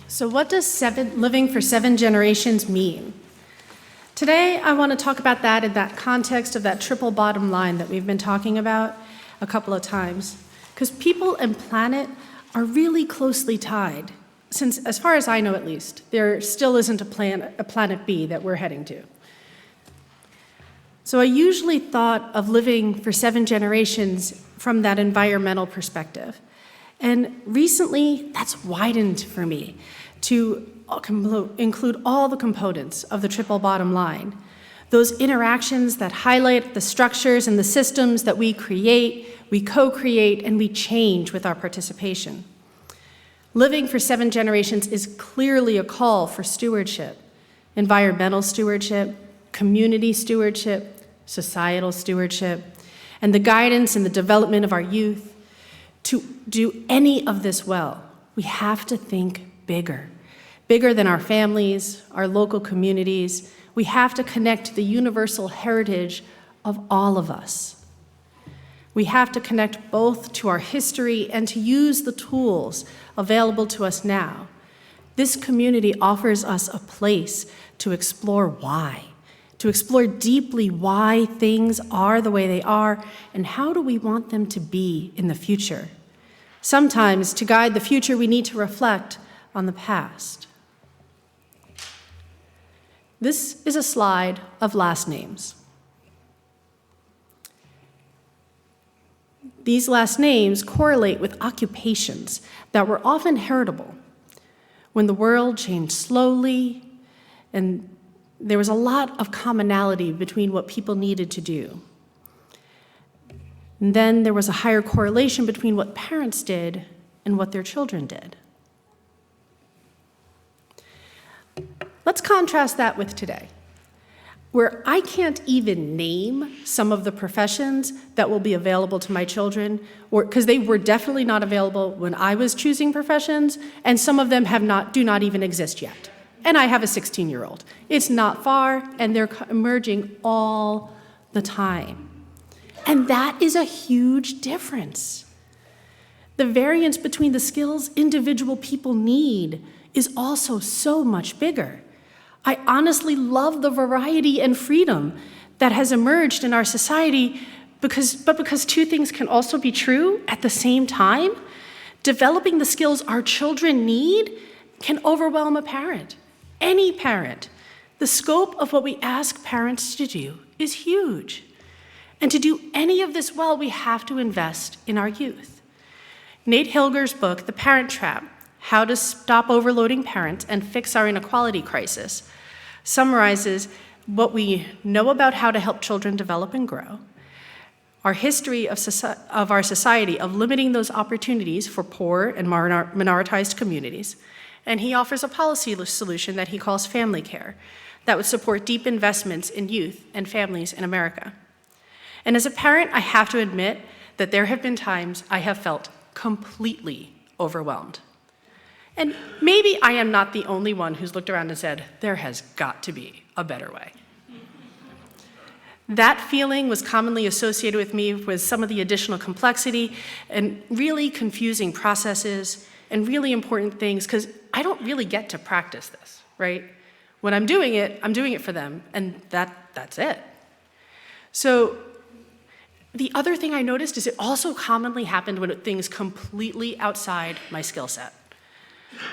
So what does living for 7 generations mean? Today, I want to talk about that in that context of that triple bottom line that we've been talking about a couple of times. Because people and planet are really closely tied, since, as far as I know at least, there still isn't a planet B that we're heading to. So I usually thought of living for 7 generations from that environmental perspective. And recently, that's widened for me to include all the components of the triple bottom line. Those interactions that highlight the structures and the systems that we create, we co-create, and we change with our participation. Living for 7 generations is clearly a call for stewardship, environmental stewardship, community stewardship, societal stewardship, and the guidance and the development of our youth. To do any of this well, we have to think bigger than our families, our local communities. We have to connect the universal heritage of all of us. We have to connect both to our history and to use the tools available to us now. This community offers us a place to explore why, to explore deeply why things are the way they are and how do we want them to be in the future. Sometimes, to guide the future, we need to reflect on the past. This is a slide of last names. These last names correlate with occupations that were often heritable. When the world changed slowly, and there was a lot of commonality between what people needed to do. And then there was a higher correlation between what parents did and what their children did. Let's contrast that with today, where I can't even name some of the professions that will be available to my children, because they were definitely not available when I was choosing professions, and some of them do not even exist yet. And I have a 16-year-old. It's not far, and they're emerging all the time. And that is a huge difference. The variance between the skills individual people need is also so much bigger. I honestly love the variety and freedom that has emerged in our society because two things can also be true at the same time. Developing the skills our children need can overwhelm a parent, any parent. The scope of what we ask parents to do is huge. And to do any of this well, we have to invest in our youth. Nate Hilger's book, The Parent Trap: How to Stop Overloading Parents and Fix Our Inequality Crisis, summarizes what we know about how to help children develop and grow, our history of our society of limiting those opportunities for poor and minoritized communities, and he offers a policy solution that he calls family care that would support deep investments in youth and families in America. And as a parent, I have to admit that there have been times I have felt completely overwhelmed. And maybe I am not the only one who's looked around and said, there has got to be a better way. That feeling was commonly associated with me with some of the additional complexity and really confusing processes and really important things, because I don't really get to practice this, right? When I'm doing it for them, and that's it. So the other thing I noticed is it also commonly happened when things completely outside my skill set.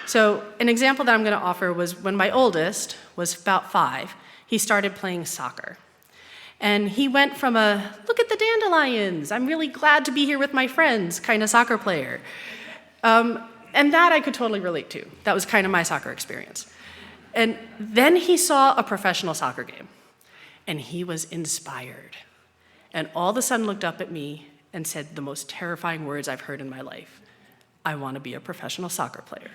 So an example that I'm going to offer was when my oldest was about 5, he started playing soccer. And he went from a, look at the dandelions, I'm really glad to be here with my friends, kind of soccer player. And that I could totally relate to. That was kind of my soccer experience. And then he saw a professional soccer game, and he was inspired. And all of a sudden looked up at me and said the most terrifying words I've heard in my life: I want to be a professional soccer player.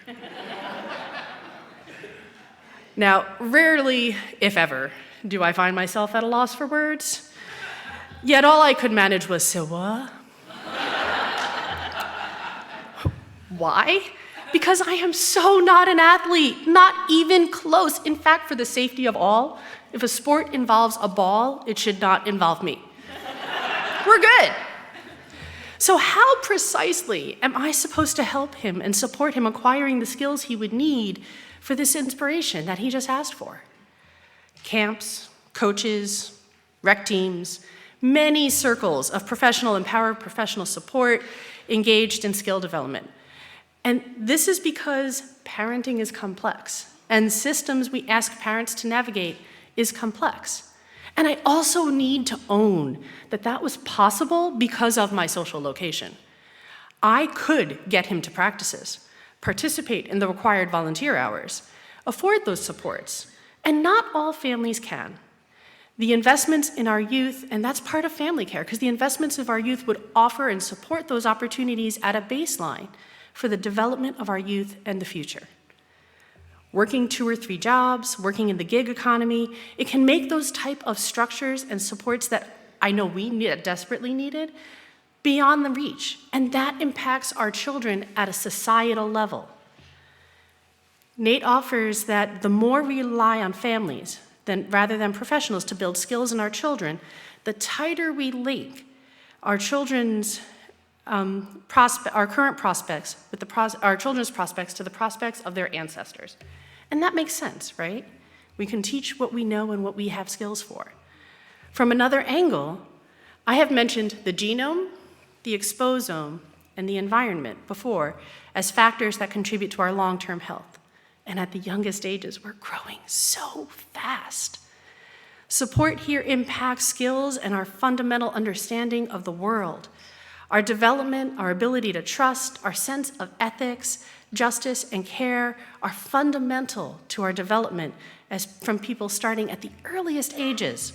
Now, rarely, if ever, do I find myself at a loss for words. Yet all I could manage was, so what? Why? Because I am so not an athlete, not even close. In fact, for the safety of all, if a sport involves a ball, it should not involve me. We're good. So how precisely am I supposed to help him and support him acquiring the skills he would need for this inspiration that he just asked for? Camps, coaches, rec teams, many circles of professional and paraprofessional support engaged in skill development. And this is because parenting is complex, and systems we ask parents to navigate is complex. And I also need to own that that was possible because of my social location. I could get him to practices, participate in the required volunteer hours, afford those supports, and not all families can. The investments in our youth, and that's part of family care, because the investments of our youth would offer and support those opportunities at a baseline for the development of our youth and the future. Working 2 or 3 jobs, working in the gig economy, it can make those type of structures and supports that I know we desperately needed beyond the reach, and that impacts our children at a societal level. Nate offers that the more we rely on families rather than professionals to build skills in our children, the tighter we link our children's our current prospects with our children's prospects to the prospects of their ancestors. And that makes sense, right? We can teach what we know and what we have skills for. From another angle, I have mentioned the genome, the exposome, and the environment before as factors that contribute to our long-term health. And at the youngest ages, we're growing so fast. Support here impacts skills and our fundamental understanding of the world. Our development, our ability to trust, our sense of ethics, justice, and care are fundamental to our development from people starting at the earliest ages.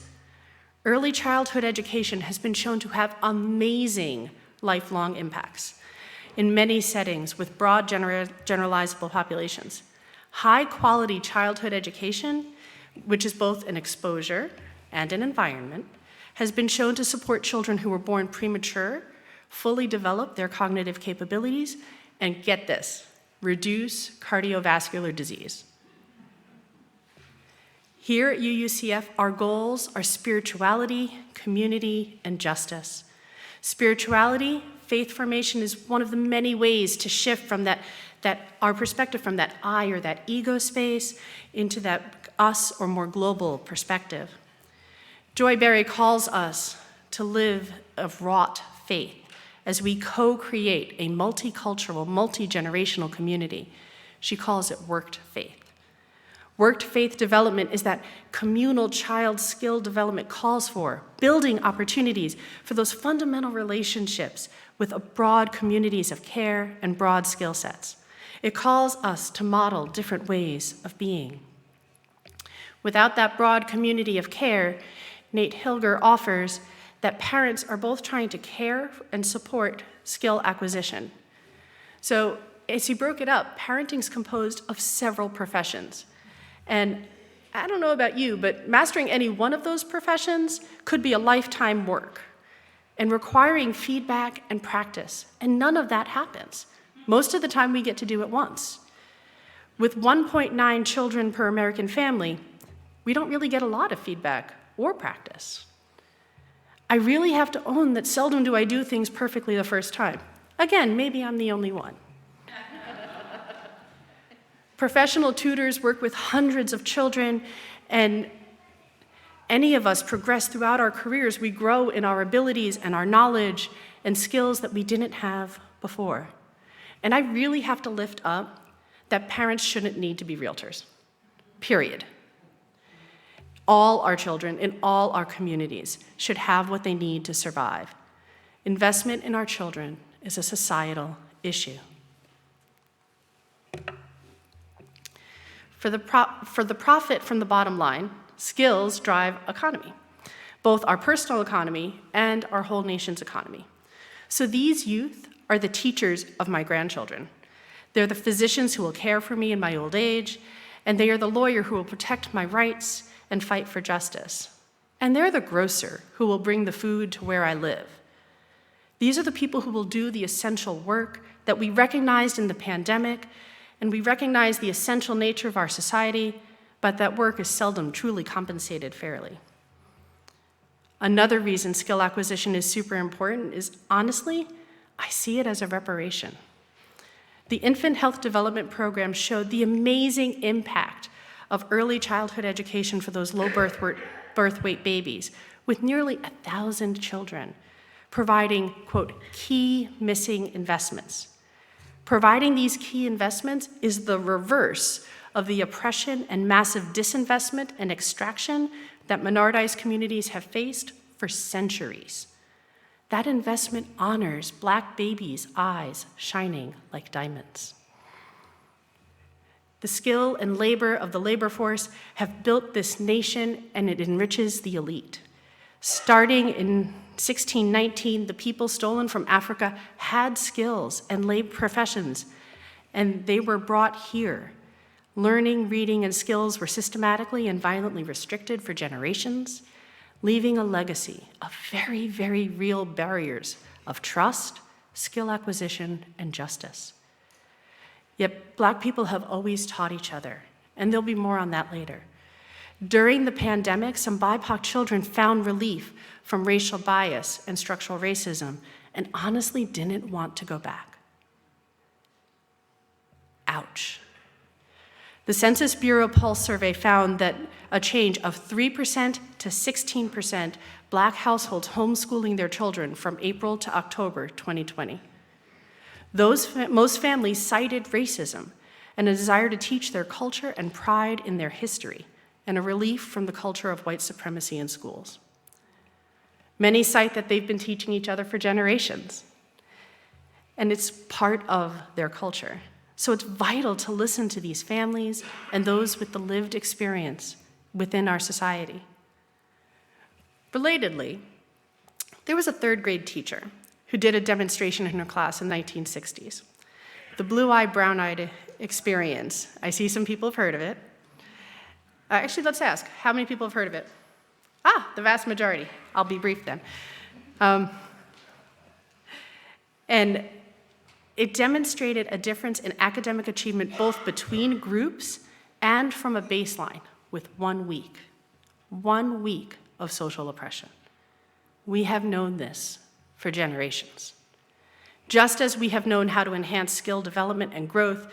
Early childhood education has been shown to have amazing lifelong impacts in many settings with broad generalizable populations. High-quality childhood education, which is both an exposure and an environment, has been shown to support children who were born premature, fully develop their cognitive capabilities, and get this, reduce cardiovascular disease. Here at UUCF, our goals are spirituality, community, and justice. Spirituality, faith formation is one of the many ways to shift from our perspective from that I or that ego space into that us or more global perspective. Joy Berry calls us to live a wrought faith as we co-create a multicultural, multi-generational community. She calls it worked faith. Worked faith development is that communal child skill development calls for building opportunities for those fundamental relationships with broad communities of care and broad skill sets. It calls us to model different ways of being. Without that broad community of care, Nate Hilger offers that parents are both trying to care and support skill acquisition. So as he broke it up, parenting is composed of several professions. And I don't know about you, but mastering any one of those professions could be a lifetime work and requiring feedback and practice. And none of that happens. Most of the time we get to do it once. With 1.9 children per American family, we don't really get a lot of feedback or practice. I really have to own that seldom do I do things perfectly the first time. Again, maybe I'm the only one. Professional tutors work with hundreds of children, and any of us progress throughout our careers. We grow in our abilities and our knowledge and skills that we didn't have before. And I really have to lift up that parents shouldn't need to be realtors, period. All our children in all our communities should have what they need to survive. Investment in our children is a societal issue. For the profit from the bottom line, skills drive economy, both our personal economy and our whole nation's economy. So these youth are the teachers of my grandchildren. They're the physicians who will care for me in my old age, and they are the lawyer who will protect my rights and fight for justice. And they're the grocer who will bring the food to where I live. These are the people who will do the essential work that we recognized in the pandemic, and we recognize the essential nature of our society, but that work is seldom truly compensated fairly. Another reason skill acquisition is super important is, honestly, I see it as a reparation. The Infant Health Development Program showed the amazing impact of early childhood education for those low birth weight babies, with nearly 1,000 children, providing, quote, key missing investments. Providing these key investments is the reverse of the oppression and massive disinvestment and extraction that minoritized communities have faced for centuries. That investment honors Black babies' eyes shining like diamonds. The skill and labor of the labor force have built this nation, and it enriches the elite. Starting in 1619, the people stolen from Africa had skills and labor professions, and they were brought here. Learning, reading, and skills were systematically and violently restricted for generations, leaving a legacy of very, very real barriers of trust, skill acquisition, and justice. Yet Black people have always taught each other, and there'll be more on that later. During the pandemic, some BIPOC children found relief from racial bias and structural racism and honestly didn't want to go back. Ouch. The Census Bureau Pulse survey found that a change of 3% to 16% Black households homeschooling their children from April to October 2020. Most families cited racism and a desire to teach their culture and pride in their history, and a relief from the culture of white supremacy in schools. Many cite that they've been teaching each other for generations, and it's part of their culture. So it's vital to listen to these families and those with the lived experience within our society. Relatedly, there was a third grade teacher who did a demonstration in her class in the 1960s. The blue-eyed, brown-eyed experience. I see some people have heard of it. Actually, let's ask, how many people have heard of it? The vast majority. I'll be brief then. And it demonstrated a difference in academic achievement both between groups and from a baseline with 1 week. 1 week of social oppression. We have known this for generations. Just as we have known how to enhance skill development and growth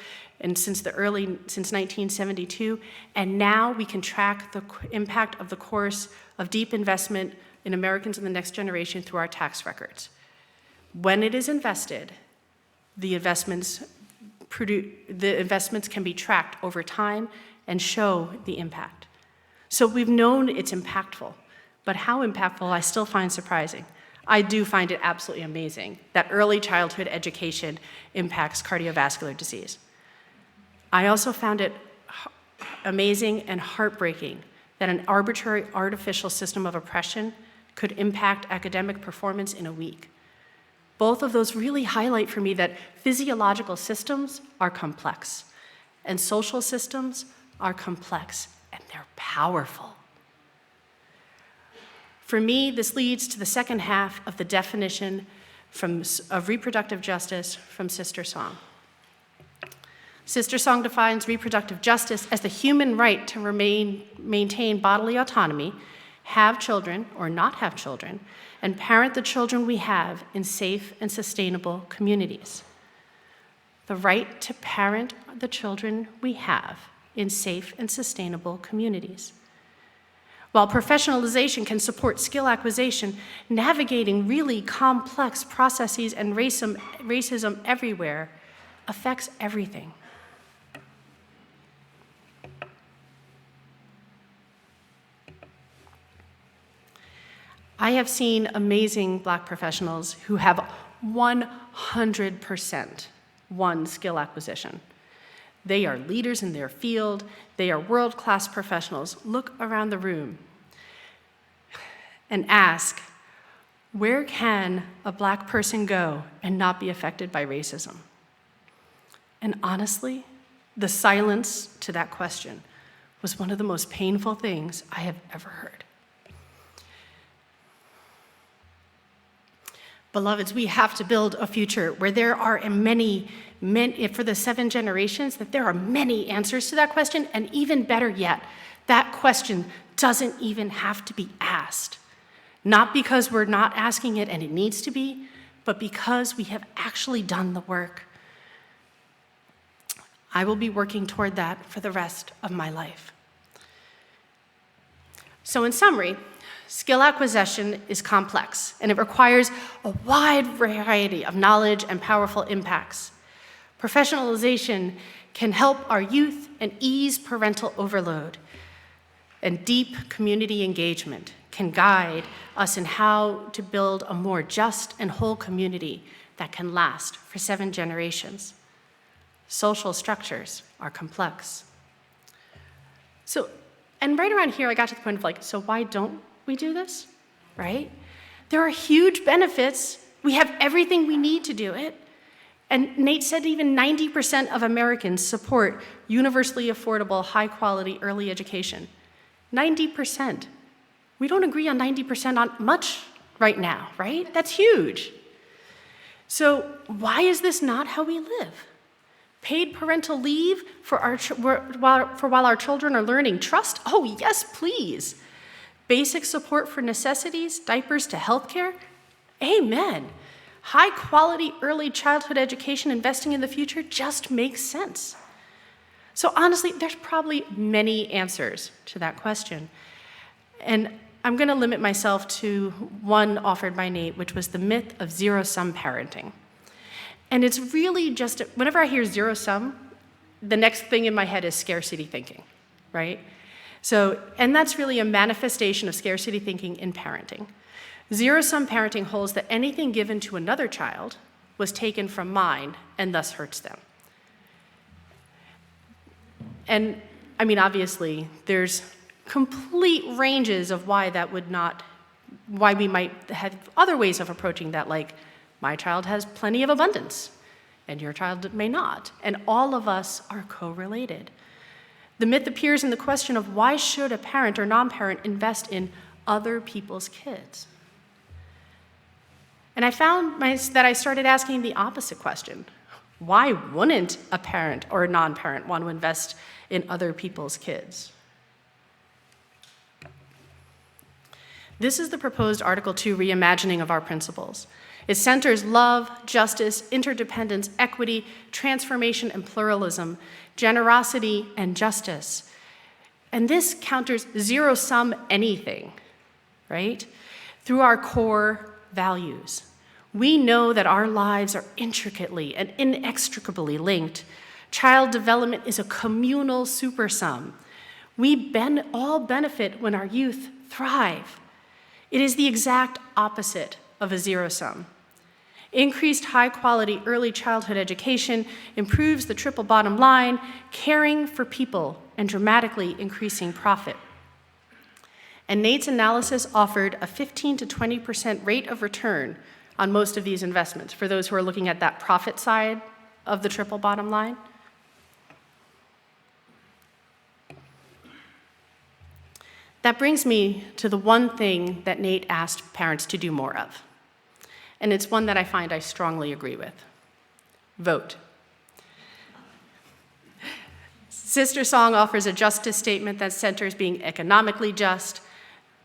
since 1972, and now we can track the impact of the course of deep investment in Americans in the next generation through our tax records. When it is invested, the investments can be tracked over time and show the impact. So we've known it's impactful, but how impactful I still find surprising. I do find it absolutely amazing that early childhood education impacts cardiovascular disease. I also found it amazing and heartbreaking that an arbitrary artificial system of oppression could impact academic performance in a week. Both of those really highlight for me that physiological systems are complex and social systems are complex, and they're powerful. For me, this leads to the second half of the definition of reproductive justice from Sister Song. Sister Song defines reproductive justice as the human right to maintain bodily autonomy, have children or not have children, and parent the children we have in safe and sustainable communities. The right to parent the children we have in safe and sustainable communities. While professionalization can support skill acquisition, navigating really complex processes and racism everywhere affects everything. I have seen amazing Black professionals who have 100% won skill acquisition. They are leaders in their field. They are world-class professionals. Look around the room and ask, where can a Black person go and not be affected by racism? And honestly, the silence to that question was one of the most painful things I have ever heard. Beloveds, we have to build a future where there are many, for the 7 generations, that there are many answers to that question, and even better yet, that question doesn't even have to be asked. Not because we're not asking it and it needs to be, but because we have actually done the work. I will be working toward that for the rest of my life. So in summary, skill acquisition is complex, and it requires a wide variety of knowledge and powerful impacts. Professionalization can help our youth and ease parental overload, and deep community engagement can guide us in how to build a more just and whole community that can last for 7 generations. Social structures are complex. And right around here, I got to the point of so why don't we do this, right? There are huge benefits. We have everything we need to do it. And Nate said even 90% of Americans support universally affordable, high-quality early education. 90%. We don't agree on 90% on much right now, right? That's huge. So why is this not how we live? Paid parental leave while our children are learning. Trust? Oh, yes, please. Basic support for necessities, diapers to healthcare? Amen. High quality early childhood education, investing in the future just makes sense. So honestly, there's probably many answers to that question. And I'm going to limit myself to one offered by Nate, which was the myth of zero-sum parenting. And it's really just, whenever I hear zero-sum, the next thing in my head is scarcity thinking, right? And that's really a manifestation of scarcity thinking in parenting. Zero-sum parenting holds that anything given to another child was taken from mine and thus hurts them. And I mean, obviously, there's complete ranges of why we might have other ways of approaching that, like my child has plenty of abundance and your child may not. And all of us are co-related. The myth appears in the question of why should a parent or non-parent invest in other people's kids? And I found that I started asking the opposite question. Why wouldn't a parent or a non-parent want to invest in other people's kids? This is the proposed Article 2 reimagining of our principles. It centers love, justice, interdependence, equity, transformation and pluralism, generosity and justice. And this counters zero-sum anything, right? Through our core values. We know that our lives are intricately and inextricably linked. Child development is a communal supersum. We all benefit when our youth thrive. It is the exact opposite of a zero-sum. Increased high-quality early childhood education improves the triple bottom line, caring for people and dramatically increasing profit. And Nate's analysis offered a 15 to 20% rate of return on most of these investments for those who are looking at that profit side of the triple bottom line. That brings me to the one thing that Nate asked parents to do more of. And it's one that I find I strongly agree with. Vote. Sister Song offers a justice statement that centers being economically just,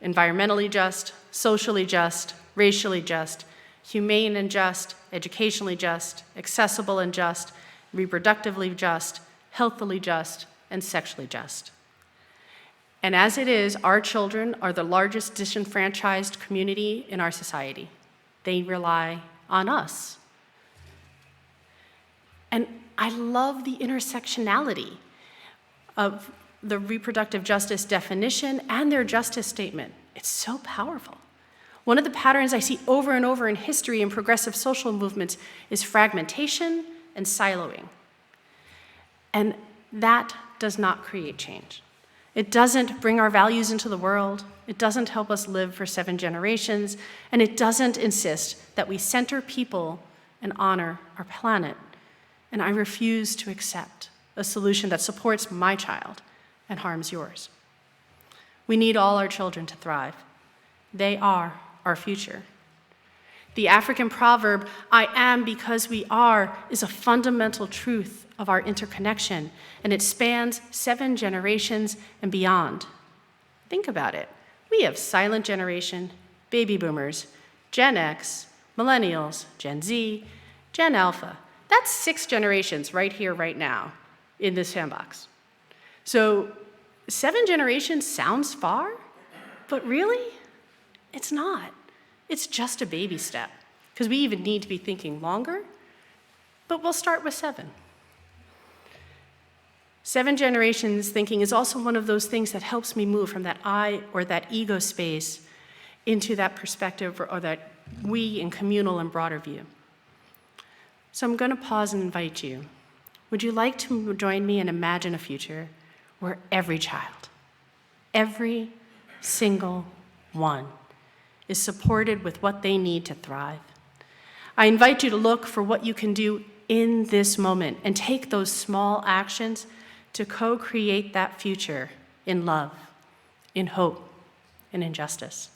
environmentally just, socially just, racially just, humane and just, educationally just, accessible and just, reproductively just, healthily just, and sexually just. And as it is, our children are the largest disenfranchised community in our society. They rely on us. And I love the intersectionality of the reproductive justice definition and their justice statement. It's so powerful. One of the patterns I see over and over in history and progressive social movements is fragmentation and siloing. And that does not create change. It doesn't bring our values into the world. It doesn't help us live for 7 generations. And it doesn't insist that we center people and honor our planet. And I refuse to accept a solution that supports my child and harms yours. We need all our children to thrive. They are our future. The African proverb, "I am because we are," is a fundamental truth of our interconnection, and it spans 7 generations and beyond. Think about it. We have silent generation, baby boomers, Gen X, millennials, Gen Z, Gen Alpha. That's 6 generations right here, right now, in this sandbox. So 7 generations sounds far, but really, it's not. It's just a baby step, because we even need to be thinking longer, but we'll start with 7. 7 generations thinking is also one of those things that helps me move from that I or that ego space into that perspective or that we in communal and broader view. So I'm going to pause and invite you. Would you like to join me and imagine a future where every child, every single one, is supported with what they need to thrive? I invite you to look for what you can do in this moment and take those small actions to co-create that future in love, in hope, and in justice.